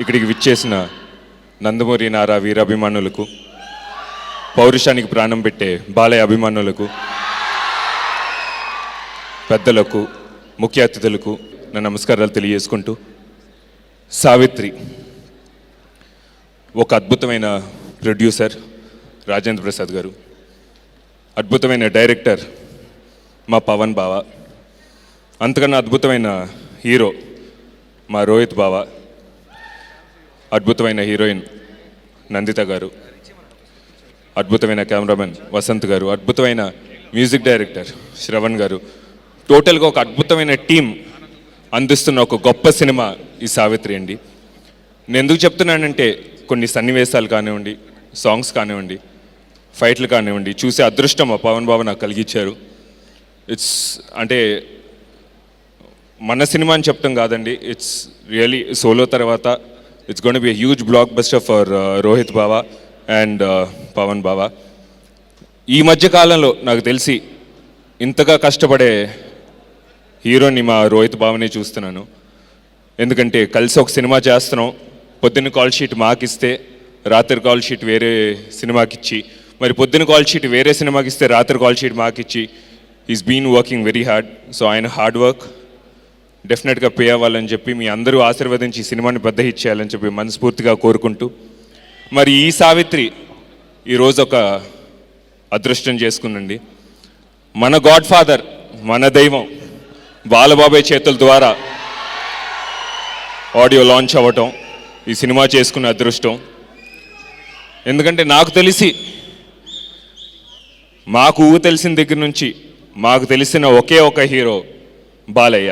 ఇక్కడికి విచ్చేసిన నందమూరి నారా వీరాభిమానులకు, పౌరుషానికి ప్రాణం పెట్టే బాలయ్య అభిమానులకు, పెద్దలకు, ముఖ్య అతిథులకు నా నమస్కారాలు తెలియజేసుకుంటూ, సావిత్రి ఒక అద్భుతమైన ప్రొడ్యూసర్ రాజేంద్ర ప్రసాద్ గారు, అద్భుతమైన డైరెక్టర్ మా పవన్ బావ, అంతకన్నా అద్భుతమైన హీరో మా రోహిత్ బావ, అద్భుతమైన హీరోయిన్ నందిత గారు, అద్భుతమైన కెమెరామెన్ వసంత్ గారు, అద్భుతమైన మ్యూజిక్ డైరెక్టర్ శ్రవణ్ గారు, టోటల్గా ఒక అద్భుతమైన టీం అందిస్తున్న ఒక గొప్ప సినిమా ఈ సావిత్రి అండి. నేను ఎందుకు చెప్తున్నానంటే కొన్ని సన్నివేశాలు కానివ్వండి, సాంగ్స్ కానివ్వండి, ఫైట్లు కానివ్వండి, చూసే అదృష్టం మా పవన్ బాబు నాకు కలిగించారు. ఇట్స్ అంటే మన సినిమా అని చెప్తాం కాదండి, ఇట్స్ రియలీ సోలో తర్వాత it's gonna be huge blockbuster for Rohit బావా అండ్ పవన్ బావా. ఈ మధ్య కాలంలో నాకు తెలిసి ఇంతగా కష్టపడే హీరోని మా రోహిత్ బావనే చూస్తున్నాను. ఎందుకంటే కలిసి ఒక సినిమా చేస్తున్నాం, పొద్దున్న కాల్ షీట్ మాకిస్తే రాత్రి కాల్ షీట్ వేరే సినిమాకి ఇచ్చి, మరి పొద్దున్న కాల్ షీట్ వేరే సినిమాకి ఇస్తే రాత్రి కాల్ షీట్ మాకిచ్చి, is been working very hard. So ఆయన హార్డ్ వర్క్ డెఫినెట్గా పే అవ్వాలని చెప్పి మీ అందరూ ఆశీర్వదించి ఈ సినిమాని పెద్ద హిట్ చేయాలని చెప్పి మనస్ఫూర్తిగా కోరుకుంటూ, మరి ఈ సావిత్రి ఈరోజు ఒక అదృష్టం చేసుకుందండి. మన గాడ్ ఫాదర్, మన దైవం బాలబాబాయ్ చేతుల ద్వారా ఆడియో లాంచ్ అవ్వటం, ఈ సినిమా చేసుకున్న అదృష్టం. ఎందుకంటే నాకు తెలిసి మాకు ఊహ తెలిసిన దగ్గర నుంచి మాకు తెలిసిన ఒకే ఒక హీరో బాలయ్య.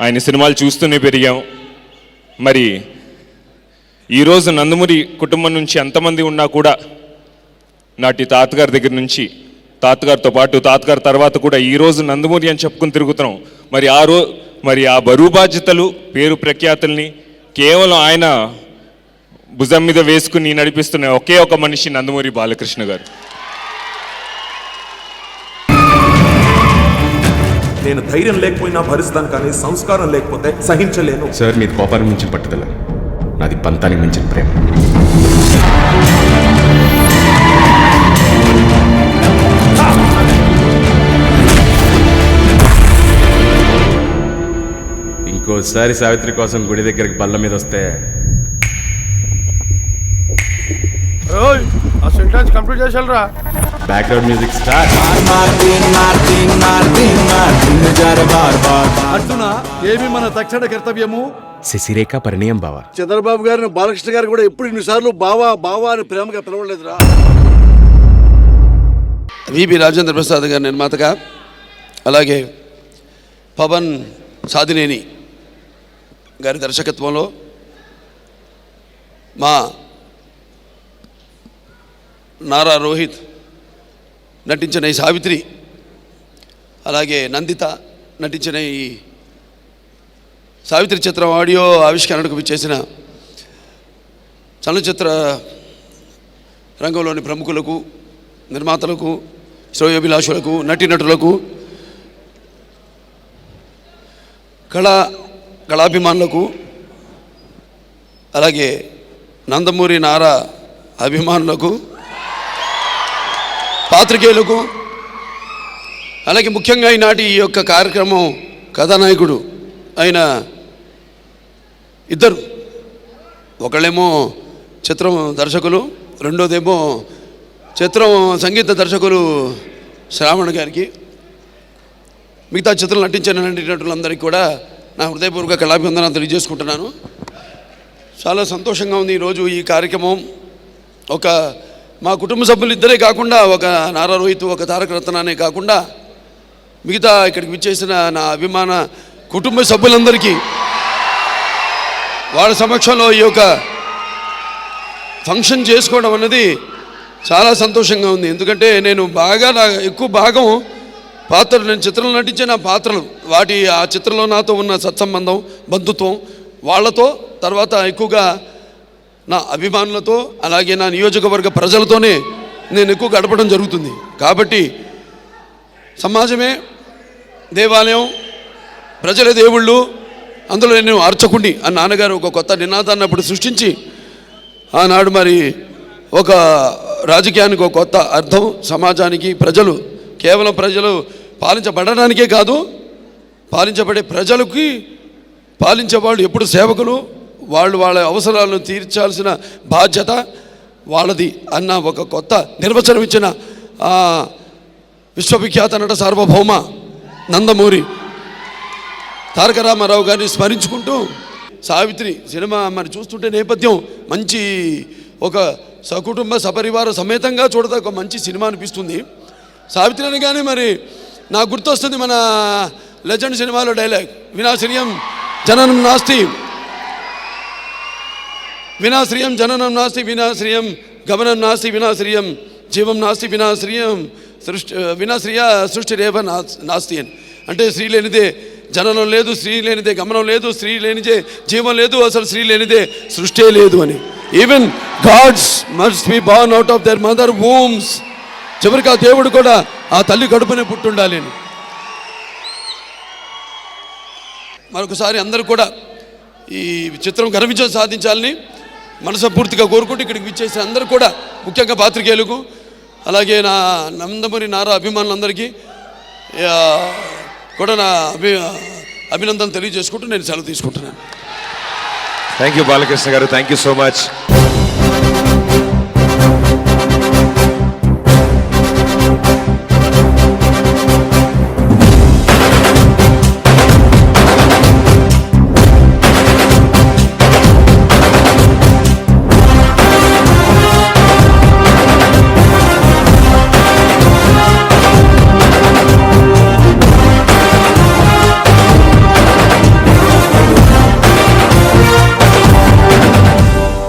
ఆయన సినిమాలు చూస్తూనే పెరిగాం. మరి ఈరోజు నందమూరి కుటుంబం నుంచి ఎంతమంది ఉన్నా కూడా నాటి తాతగారి దగ్గర నుంచి, తాతగారితో పాటు తాతగారి తర్వాత కూడా ఈరోజు నందమూరి అని చెప్పుకుని తిరుగుతున్నాం. మరి ఆ బరువు బాధ్యతలు, పేరు ప్రఖ్యాతుల్ని కేవలం ఆయన భుజం మీద వేసుకుని నడిపిస్తున్న ఒకే ఒక మనిషి నందమూరి బాలకృష్ణ గారు. నేను ధైర్యం లేకపోయినా భరిస్తాను, కానీ సంస్కారం లేకపోతే సహించలేను. సార్ మీది కోపానికి మించిన పట్టుదల, నాది పంతానికి మించిన ప్రేమ. ఇంకోసారి సావిత్రి కోసం గుడి దగ్గరికి బల్ల మీద వస్తే ఆ సెంటెన్స్ కంప్లీట్ చేసాలరా. Background music start. అర్జున, ఏమి మన తక్షణ కర్తవ్యము? శశిరేఖ పరిణయం బావా. చంద్రబాబు గారిని బాలకృష్ణ గారు కూడా ఎప్పుడు ఇన్నిసార్లు బావా బావా అని ప్రేమగా పిలవలేదురా. విబి రాజేంద్ర ప్రసాద్ గారి నిర్మాతగా, అలాగే పవన్ సాధినేని గారి దర్శకత్వంలో మా నారా రోహిత్ నటించిన ఈ సావిత్రి, అలాగే నందిత నటించిన ఈ సావిత్రి చిత్రం ఆడియో ఆవిష్కరణకు విచ్చేసిన చలనచిత్ర రంగంలోని ప్రముఖులకు, నిర్మాతలకు, శ్రేయోభిలాషులకు, నటీనటులకు, కళాభిమానులకు, అలాగే నందమూరి నారా అభిమానులకు, పాత్రికేయులకు, అలాగే ముఖ్యంగా ఈనాటి ఈ యొక్క కార్యక్రమం కథానాయకుడు అయిన ఇద్దరు, ఒకళ్ళేమో చిత్రం దర్శకులు, రెండోదేమో చిత్రం సంగీత దర్శకులు శ్రావణ్ గారికి, మిగతా చిత్రం నటించిన నటీనటులందరికీ కూడా నా హృదయపూర్వక కళాభివందనాలు తెలియజేసుకుంటున్నాను. చాలా సంతోషంగా ఉంది ఈరోజు ఈ కార్యక్రమం. ఒక మా కుటుంబ సభ్యులు ఇద్దరే కాకుండా, ఒక నారా రోహిత్, ఒక తారక రత్న అనే కాకుండా మిగతా ఇక్కడికి విచ్చేసిన నా అభిమాన కుటుంబ సభ్యులందరికీ వాళ్ళ సమక్షంలో ఈ యొక్క ఫంక్షన్ చేసుకోవడం అన్నది చాలా సంతోషంగా ఉంది. ఎందుకంటే నేను ఎక్కువ భాగం పాత్రలు, నేను చిత్రంలో నటించిన పాత్రలు, ఆ చిత్రంలో నాతో ఉన్న సత్సంబంధం, బంధుత్వం వాళ్ళతో, తర్వాత ఎక్కువగా నా అభిమానులతో, అలాగే నా నియోజకవర్గ ప్రజలతోనే నేను ఎక్కువ గడపడం జరుగుతుంది. కాబట్టి సమాజమే దేవాలయం, ప్రజల దేవుళ్ళు అందులో నేను అర్చకుడిని అని నాన్నగారు ఒక కొత్త నినాదాన్ని అప్పుడు సృష్టించి ఆనాడు మరి ఒక రాజకీయానికి ఒక కొత్త అర్థం, సమాజానికి ప్రజలు, కేవలం ప్రజలు పాలించబడడానికే కాదు, పాలించబడే ప్రజలకి పాలించేవాళ్ళు ఎప్పుడు సేవకులు, వాళ్ళు వాళ్ళ అవసరాలను తీర్చాల్సిన బాధ్యత వాళ్ళది అన్న ఒక కొత్త నిర్వచనం ఇచ్చిన విశ్వవిఖ్యాత నట సార్వభౌమ నందమూరి తారక రామారావు గారిని స్మరించుకుంటూ సావిత్రి సినిమా మరి చూస్తుంటే నేపథ్యం మంచి ఒక సకుటుంబ సపరివార సమేతంగా చూడదా మంచి సినిమా అనిపిస్తుంది. సావిత్రి అనగానే మరి నాకు గుర్తొస్తుంది మన లెజెండ్ సినిమాలో డైలాగ్, వినాశ్రియం జననం నాస్తి, వినాశ్రియం జననం నాస్తి, వినాశ్రియం గమనం నాస్తి, వినాశ్రియం జీవం నాస్తి, వినాశ్రియం వినాశ్రియ సృష్టి రేవ నాస్తి అని. అంటే స్త్రీ లేనిదే జననం లేదు, స్త్రీ లేనిదే గమనం లేదు, స్త్రీ లేనిదే జీవం లేదు, అసలు స్త్రీ లేనిదే సృష్టి లేదు అని. Even God's must be born out of their mother wombs. చివరికి ఆ దేవుడు కూడా ఆ తల్లి కడుపునే పుట్టుండాలి అని. మరొకసారి అందరూ కూడా ఈ చిత్రం ఘన విజయం సాధించాలని మనస్ఫూర్తిగా కోరుకుంటూ ఇక్కడికి విచ్చేసిన అందరూ కూడా, ముఖ్యంగా పాత్రికేయులకు, అలాగే నా నందమూరి నారా అభిమానులందరికీ కూడా నా అభినందనలు తెలియజేసుకుంటూ నేను సెలవు తీసుకుంటున్నాను. థ్యాంక్ యూ బాలకృష్ణ గారు, థ్యాంక్ యూ సో మచ్.